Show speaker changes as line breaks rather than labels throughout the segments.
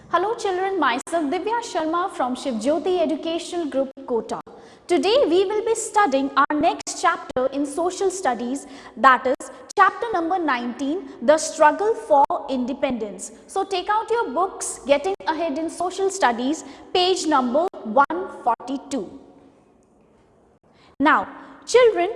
Hello children, myself Divya Sharma from Shiv Jyoti Educational Group, Kota. Today we will be studying our next chapter in social studies, that is chapter number 19, the struggle for independence. So take out your books, Getting Ahead in Social Studies, page number 142. Now children,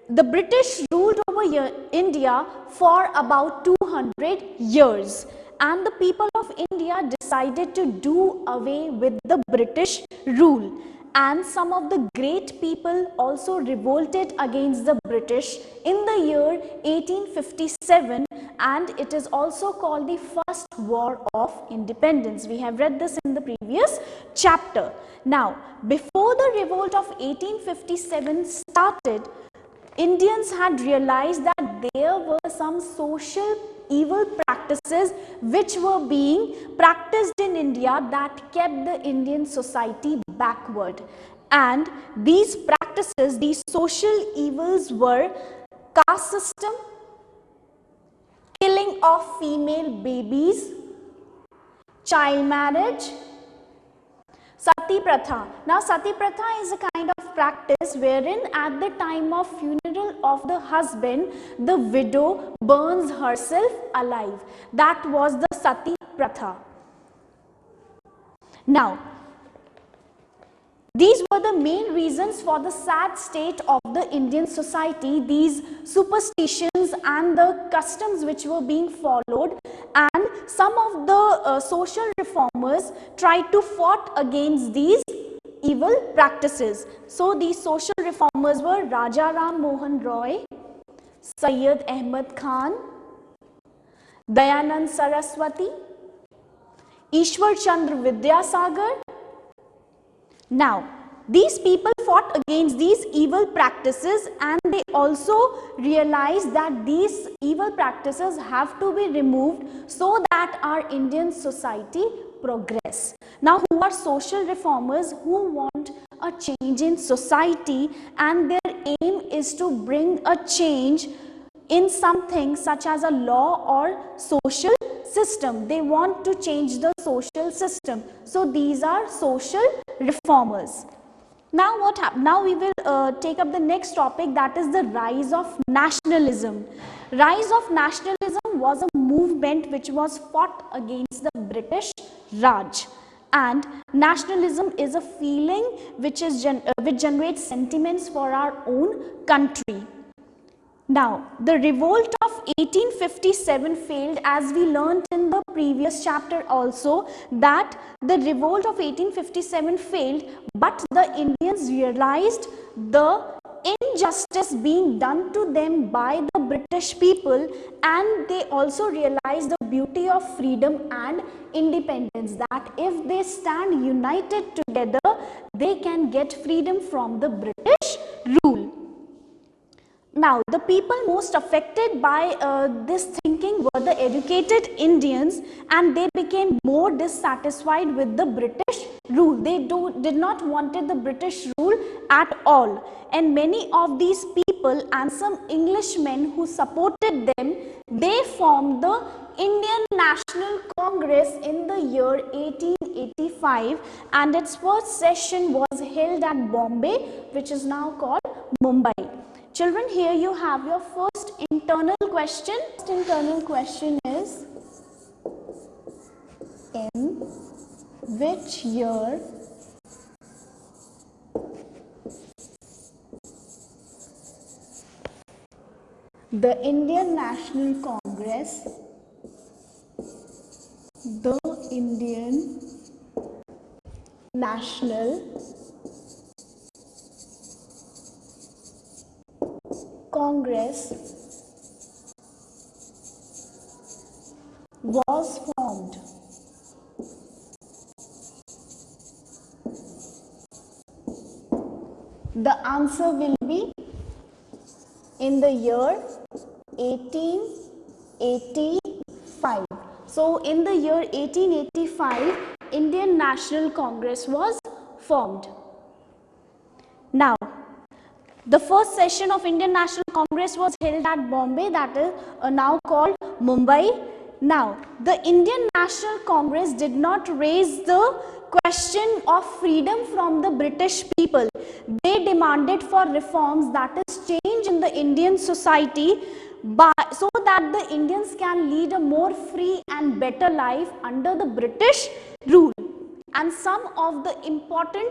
the British ruled over India for about 200 years. And the people of India decided to do away with the British rule, and some of the great people also revolted against the British in the year 1857, and it is also called the First War of Independence. We have read this in the previous chapter. Now, before the revolt of 1857 started, Indians had realized that there were some social evil practices which were being practiced in India that kept the Indian society backward. And these practices, these social evils were caste system, killing of female babies, child marriage, Sati Pratha. Now Sati Pratha is a kind of practice wherein at the time of funeral of the husband, the widow burns herself alive. That was the Sati Pratha. Now, these were the main reasons for the sad state of the Indian society, these superstitions and the customs which were being followed, and some of the social reformers tried to fight against these evil practices. So these social reformers were Raja Ram Mohan Roy, Sayyid Ahmad Khan, Dayanand Saraswati, Ishwar Chandra Vidyasagar. Now, these people fought against these evil practices, and they also realized that these evil practices have to be removed so that our Indian society progress. Now, who are social reformers who want a change in society, and their aim is to bring a change in something such as a law or social system. They want to change the social system. So these are social reformers. Now what happened? Now we will take up the next topic, that is the rise of nationalism. Rise of nationalism was a movement which was fought against the British Raj. And nationalism is a feeling which generates sentiments for our own country. Now, the revolt of 1857 failed, as we learnt in the previous chapter also, that the revolt of 1857 failed, but the Indians realized the injustice being done to them by the British people, and they also realized the beauty of freedom and independence, that if they stand united together, they can get freedom from the British rule. Now, the people most affected by this thinking were the educated Indians, and they became more dissatisfied with the British rule. They did not wanted the British rule at all. And many of these people and some Englishmen who supported them, they formed the Indian National Congress in the year 1885, and its first session was held at Bombay, which is now called Mumbai. Children, here you have your first internal question. First internal question is, in which year the Indian National Congress, the Indian National Congress was formed? The answer will be in the year 1885. So in the year 1885, Indian National Congress was formed. Now, the first session of Indian National Congress was held at Bombay, that is now called Mumbai. Now, the Indian National Congress did not raise the question of freedom from the British people. They demanded for reforms, that is change in the Indian society, so that the Indians can lead a more free and better life under the British rule. And some of the important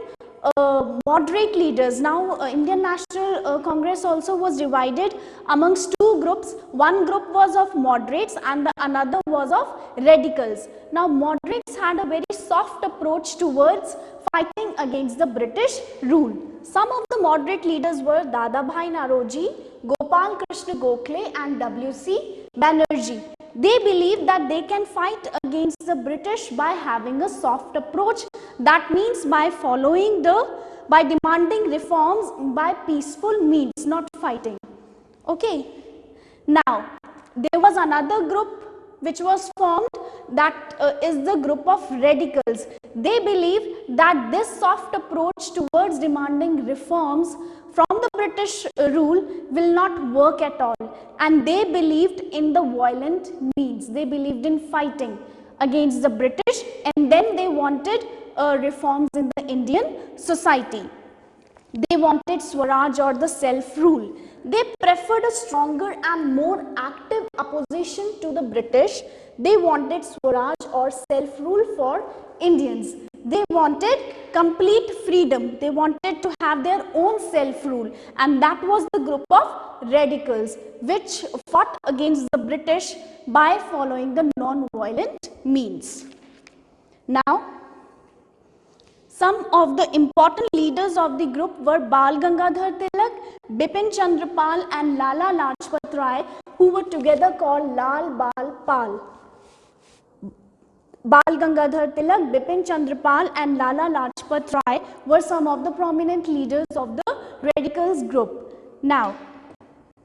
moderate leaders. Now, Indian National Congress also was divided amongst two groups. One group was of moderates and the another was of radicals. Now, moderates had a very soft approach towards fighting against the British rule. Some of the moderate leaders were Dadabhai Naoroji, Gopal Krishna Gokhale and W.C. Banerjee. They believe that they can fight against the British by having a soft approach. That means by demanding reforms by peaceful means, not fighting. Okay. Now, there was another group which was formed, that is the group of radicals. They believe that this soft approach towards demanding reforms from the British rule will not work at all, and they believed in the violent means. They believed in fighting against the British, and then they wanted reforms in the Indian society. They wanted Swaraj or the self-rule. They preferred a stronger and more active opposition to the British. They wanted Swaraj or self-rule for Indians. They wanted complete freedom. They wanted to have their own self-rule, and that was the group of radicals which fought against the British by following the non-violent means. Now, some of the important leaders of the group were Bal Gangadhar Tilak, Bipin Chandra Pal and Lala Lajpat Rai, who were together called Lal Bal Pal. Bal Gangadhar Tilak, Bipin Chandra Pal and Lala Lajpat Rai were some of the prominent leaders of the radicals group. Now,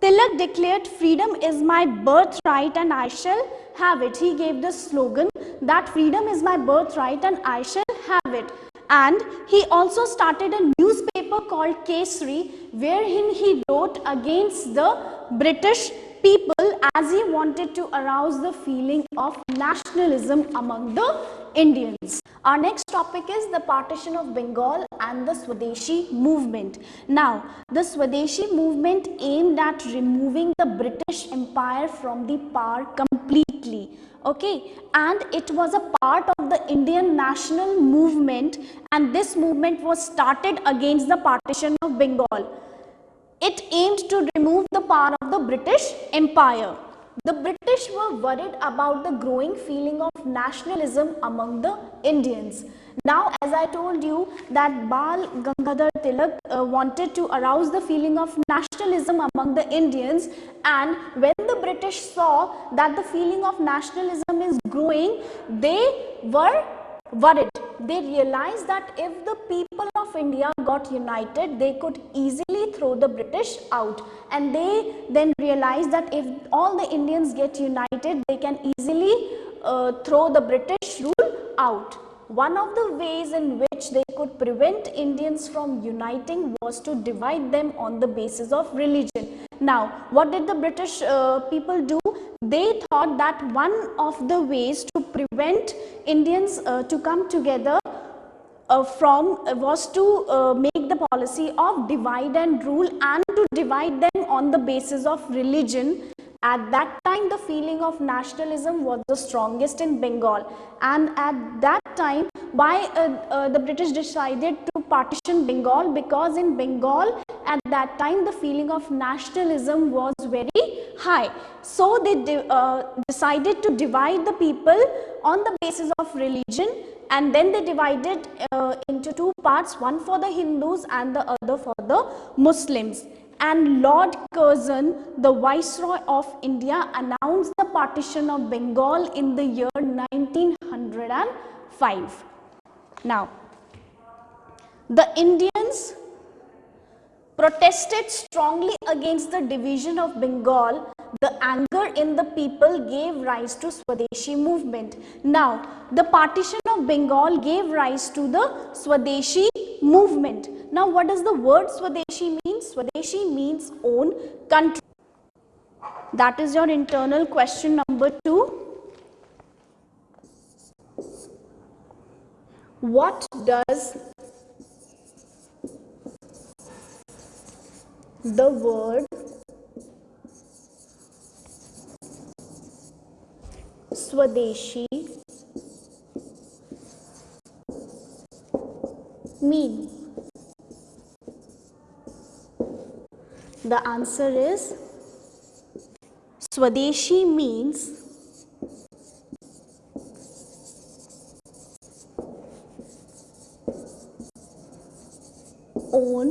Tilak declared, freedom is my birthright and I shall have it. He gave the slogan that freedom is my birthright and I shall have it. And he also started a newspaper called Kesari, wherein he wrote against the British people as he wanted to arouse the feeling of nationalism among the Indians. Our next topic is the partition of Bengal and the Swadeshi movement. Now, the Swadeshi movement aimed at removing the British Empire from the power completely. Okay, and it was a part of the Indian national movement, and this movement was started against the partition of Bengal. It aimed to remove the power of the British Empire. The British were worried about the growing feeling of nationalism among the Indians. Now, as I told you that Bal Gangadhar Tilak wanted to arouse the feeling of nationalism among the Indians, and when the British saw that the feeling of nationalism is growing, they were worried. They realized that if the people of India got united, they could easily throw the British out, and they then realized that if all the Indians get united, they can easily throw the British rule out. One of the ways in which they could prevent Indians from uniting was to divide them on the basis of religion. Now, what did the British people do? They thought that one of the ways to prevent Indians to come together was to make the policy of divide and rule, and to divide them on the basis of religion. At that time, the feeling of nationalism was the strongest in Bengal, and at that time, why the British decided to partition Bengal? Because in Bengal at that time the feeling of nationalism was very high. So they decided to divide the people on the basis of religion, and then they divided into two parts, one for the Hindus and the other for the Muslims. And Lord Curzon, the Viceroy of India, announced the partition of Bengal in the year 1905. Now, the Indians protested strongly against the division of Bengal. The anger in the people gave rise to Swadeshi movement. Now, the partition of Bengal gave rise to the Swadeshi movement. Now, what does the word Swadeshi mean? Swadeshi means own country. That is your internal question number 2. What does the word Swadeshi mean? The answer is Swadeshi means own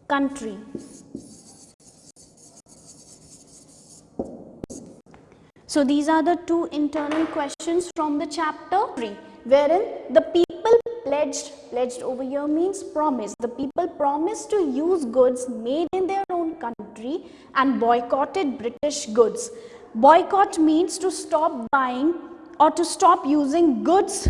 country. So these are the two internal questions from the chapter 3, wherein the people pledged over here means promise. The people promised to use goods made in their own country and boycotted British goods. Boycott means to stop buying or to stop using goods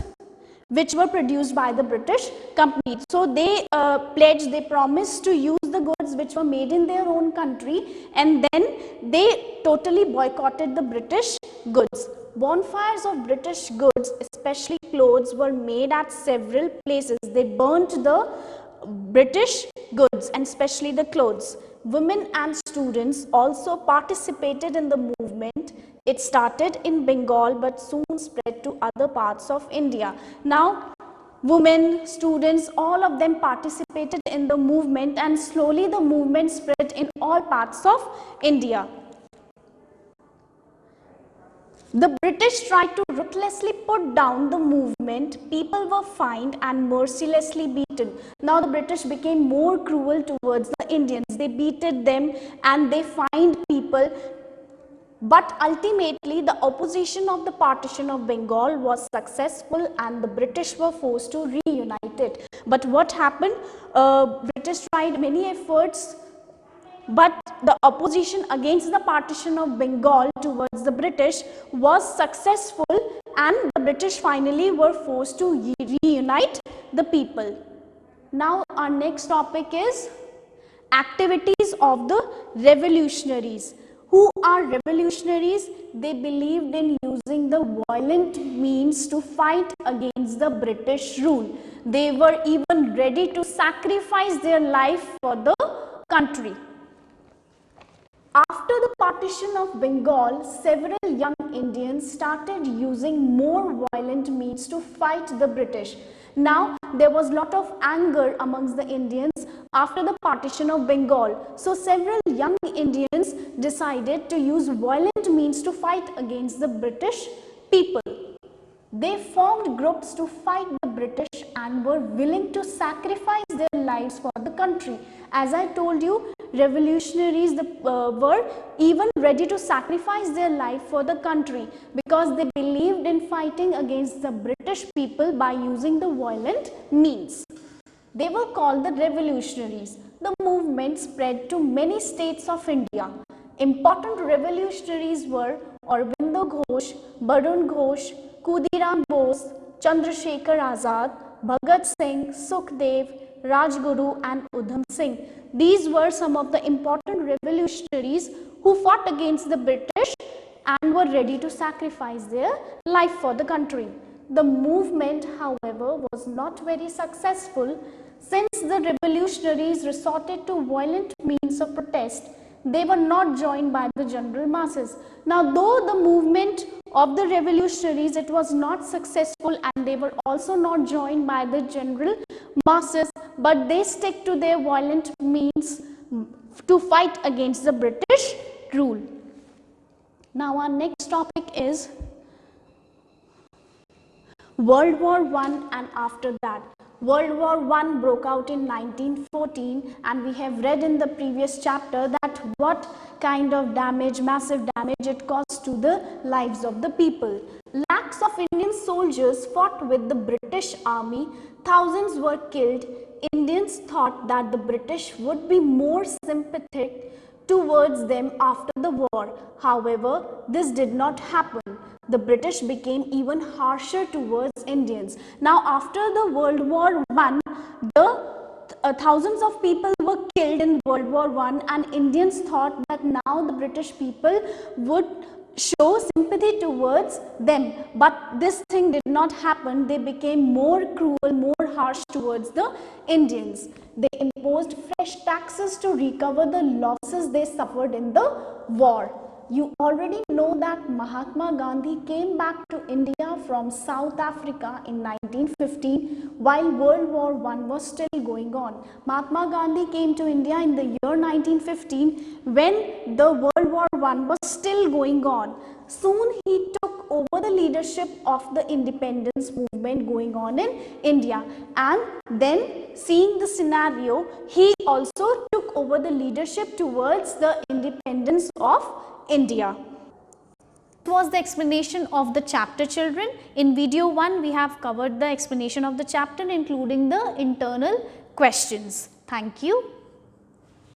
which were produced by the British company. So they pledged, they promised to use the goods which were made in their own country, and then they totally boycotted the British goods. Bonfires of British goods, especially clothes, were made at several places. They burnt the British goods and especially the clothes. Women and students also participated in the movement. It started in Bengal but soon spread to other parts of India. Now, women, students, all of them participated in the movement, and slowly the movement spread in all parts of India. The British tried to ruthlessly put down the movement. People were fined and mercilessly beaten. Now the British became more cruel towards the Indians. They beated them and they fined people. But ultimately, the opposition of the partition of Bengal was successful and the British were forced to reunite it. But what happened? British tried many efforts, but the opposition against the partition of Bengal towards the British was successful, and the British finally were forced to reunite the people. Now our next topic is activities of the revolutionaries. Who are revolutionaries? They believed in using the violent means to fight against the British rule. They were even ready to sacrifice their life for the country. After the partition of Bengal, several young Indians started using more violent means to fight the British. Now, there was a lot of anger amongst the Indians after the partition of Bengal. So, several young Indians decided to use violent means to fight against the British people. They formed groups to fight the British and were willing to sacrifice their lives for the country. As I told you, revolutionaries were even ready to sacrifice their life for the country because they believed in fighting against the British people by using the violent means. They were called the revolutionaries. The movement spread to many states of India. Important revolutionaries were Aurobindo Ghosh, Barun Ghosh, Khudiram Bose, Chandrasekhar Azad, Bhagat Singh, Sukhdev, Rajguru and Udham Singh. These were some of the important revolutionaries who fought against the British and were ready to sacrifice their life for the country. The movement, however, was not very successful since the revolutionaries resorted to violent means of protest. They were not joined by the general masses. Now, though the movement of the revolutionaries, it was not successful and they were also not joined by the general masses, but they stick to their violent means to fight against the British rule. Now, our next topic is World War I and after that. World War I broke out in 1914, and we have read in the previous chapter that what kind of damage, massive damage it caused to the lives of the people. Lakhs of Indian soldiers fought with the British army. Thousands were killed. Indians thought that the British would be more sympathetic towards them after the war. However, this did not happen. The British became even harsher towards Indians. Now, after the World War I, thousands of people were killed in World War I, and Indians thought that now the British people would show sympathy towards them. But this thing did not happen. They became more cruel, more harsh towards the Indians. They imposed fresh taxes to recover the losses they suffered in the war. You already know that Mahatma Gandhi came back to India from South Africa in 1915 while World War I was still going on. Mahatma Gandhi came to India in the year 1915 when the World War I was still going on. Soon he took over the leadership of the independence movement going on in India, and then seeing the scenario, he also took over the leadership towards the independence of India. This was the explanation of the chapter, children. In video 1, we have covered the explanation of the chapter including the internal questions. Thank you.